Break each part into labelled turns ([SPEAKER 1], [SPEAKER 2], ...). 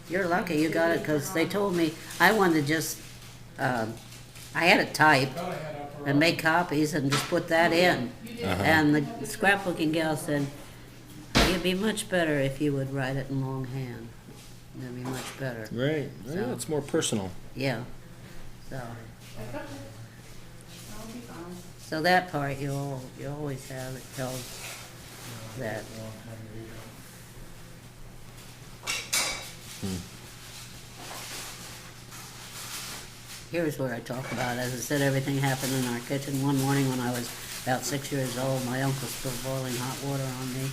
[SPEAKER 1] You're lucky you got it, because they told me I wanted to just, I had it typed and make copies and just put that in. And the scrapbooking gal said, it'd be much better if you would write it in longhand. It'd be much better.
[SPEAKER 2] Right.
[SPEAKER 1] So,
[SPEAKER 2] Yeah, it's more personal.
[SPEAKER 1] yeah. So that part you always have. It tells that. Here's where I talk about, as I said, everything happened in our kitchen. One morning when I was about 6 years old, my uncle spilled boiling hot water on me.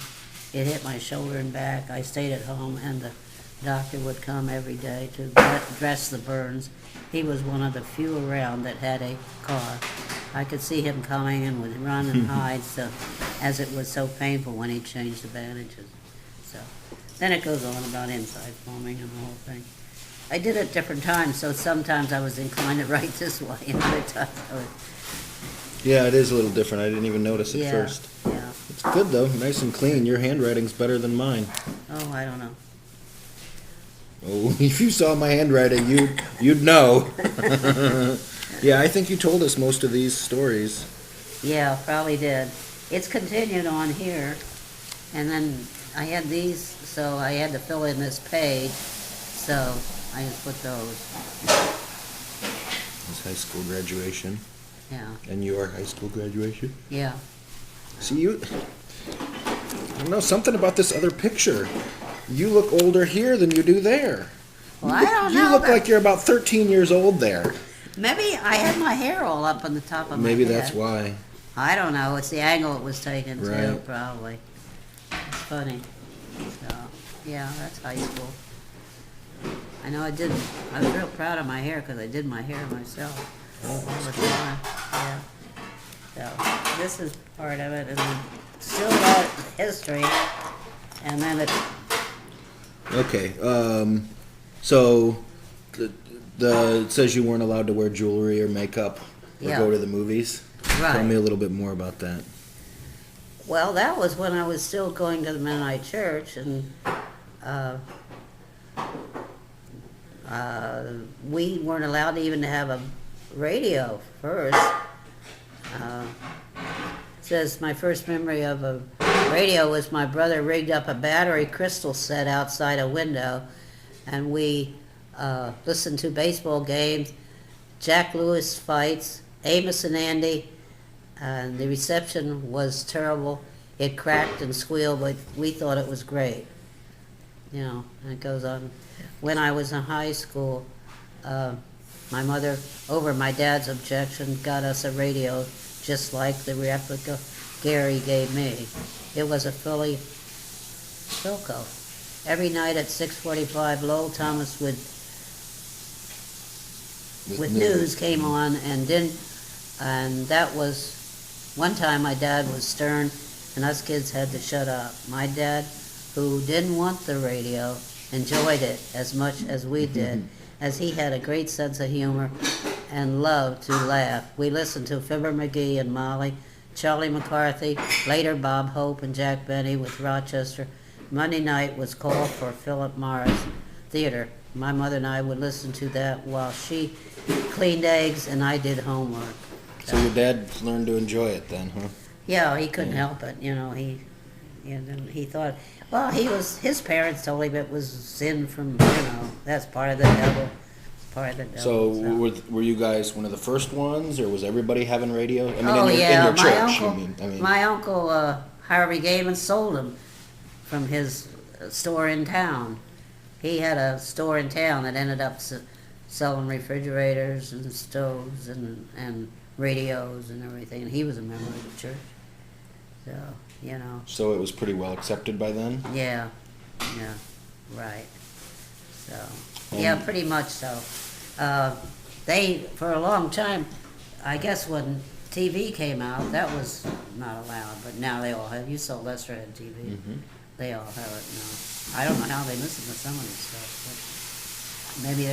[SPEAKER 1] It hit my shoulder and back. I stayed at home, and the doctor would come every day to dress the burns. He was one of the few around that had a car. I could see him coming and would run and hide, so, as it was so painful when he changed the bandages. So then it goes on about inside plumbing and the whole thing. I did it different times, so sometimes I was inclined to write this way, and other times I was.
[SPEAKER 2] Yeah, it is a little different. I didn't even notice at first.
[SPEAKER 1] Yeah.
[SPEAKER 2] It's good though, nice and clean. Your handwriting's better than mine.
[SPEAKER 1] Oh, I don't know.
[SPEAKER 2] Oh, if you saw my handwriting, you'd know. Yeah, I think you told us most of these stories.
[SPEAKER 1] Yeah, probably did. It's continued on here, and then I had these, so I had to fill in this page, so I just put those.
[SPEAKER 2] It's high school graduation.
[SPEAKER 1] Yeah.
[SPEAKER 2] And your high school graduation?
[SPEAKER 1] Yeah.
[SPEAKER 2] See, I don't know, something about this other picture. You look older here than you do there.
[SPEAKER 1] Well, I don't know.
[SPEAKER 2] You look like you're about 13 years old there.
[SPEAKER 1] Maybe I had my hair all up on the top of my
[SPEAKER 2] Maybe
[SPEAKER 1] head.
[SPEAKER 2] that's why.
[SPEAKER 1] I don't know. It's the angle it was taken to,
[SPEAKER 2] Right.
[SPEAKER 1] probably. It's funny. So, yeah, that's high school. I know I was real proud of my hair because I did my hair myself all the time. Yeah. So, this is part of it, and then still got history, and then it.
[SPEAKER 2] Okay, so it says you weren't allowed to wear jewelry or makeup or
[SPEAKER 1] Yeah.
[SPEAKER 2] go to the movies.
[SPEAKER 1] Right.
[SPEAKER 2] Tell me a little bit more about that.
[SPEAKER 1] Well, that was when I was still going to the Mennonite church, and we weren't allowed even to have a radio first. Says my first memory of a radio was my brother rigged up a battery crystal set outside a window, and we listened to baseball games, Jack Lewis fights, Amos and Andy, and the reception was terrible. It cracked and squealed, but we thought it was great. You know, and it goes on. When I was in high school, my mother, over my dad's objection, got us a radio just like the replica Gary gave me. It was a Philly Philco. Every night at 6:45, Lowell Thomas with news came on, and that was one time my dad was stern, and us kids had to shut up. My dad, who didn't want the radio, enjoyed it as much as we did, as he had a great sense of humor and loved to laugh. We listened to Fibber McGee and Molly, Charlie McCarthy, later Bob Hope and Jack Benny with Rochester. Monday night was called for Philip Morris Theater. My mother and I would listen to that while she cleaned eggs and I did homework.
[SPEAKER 2] So your dad learned to enjoy it then, huh?
[SPEAKER 1] Yeah, he couldn't help it, you know, he thought, well, his parents told him it was sin from, that's part of the devil.
[SPEAKER 2] So were you guys one of the first ones, or was everybody having radio? I mean,
[SPEAKER 1] Oh,
[SPEAKER 2] in
[SPEAKER 1] yeah,
[SPEAKER 2] your
[SPEAKER 1] my
[SPEAKER 2] church.
[SPEAKER 1] uncle, my uncle Harvey gave and sold them from his store in town. He had a store in town that ended up selling refrigerators and stoves and radios and everything. And he was a member of the church. So,
[SPEAKER 2] So it was pretty well accepted by then?
[SPEAKER 1] Yeah, right. So, yeah, pretty much so. They, for a long time, I guess when TV came out, that was not allowed, but now they all have. You saw Lester had TV.
[SPEAKER 2] Mm-hmm.
[SPEAKER 1] They all have it now. I don't know how they listen to some of this stuff, but maybe they're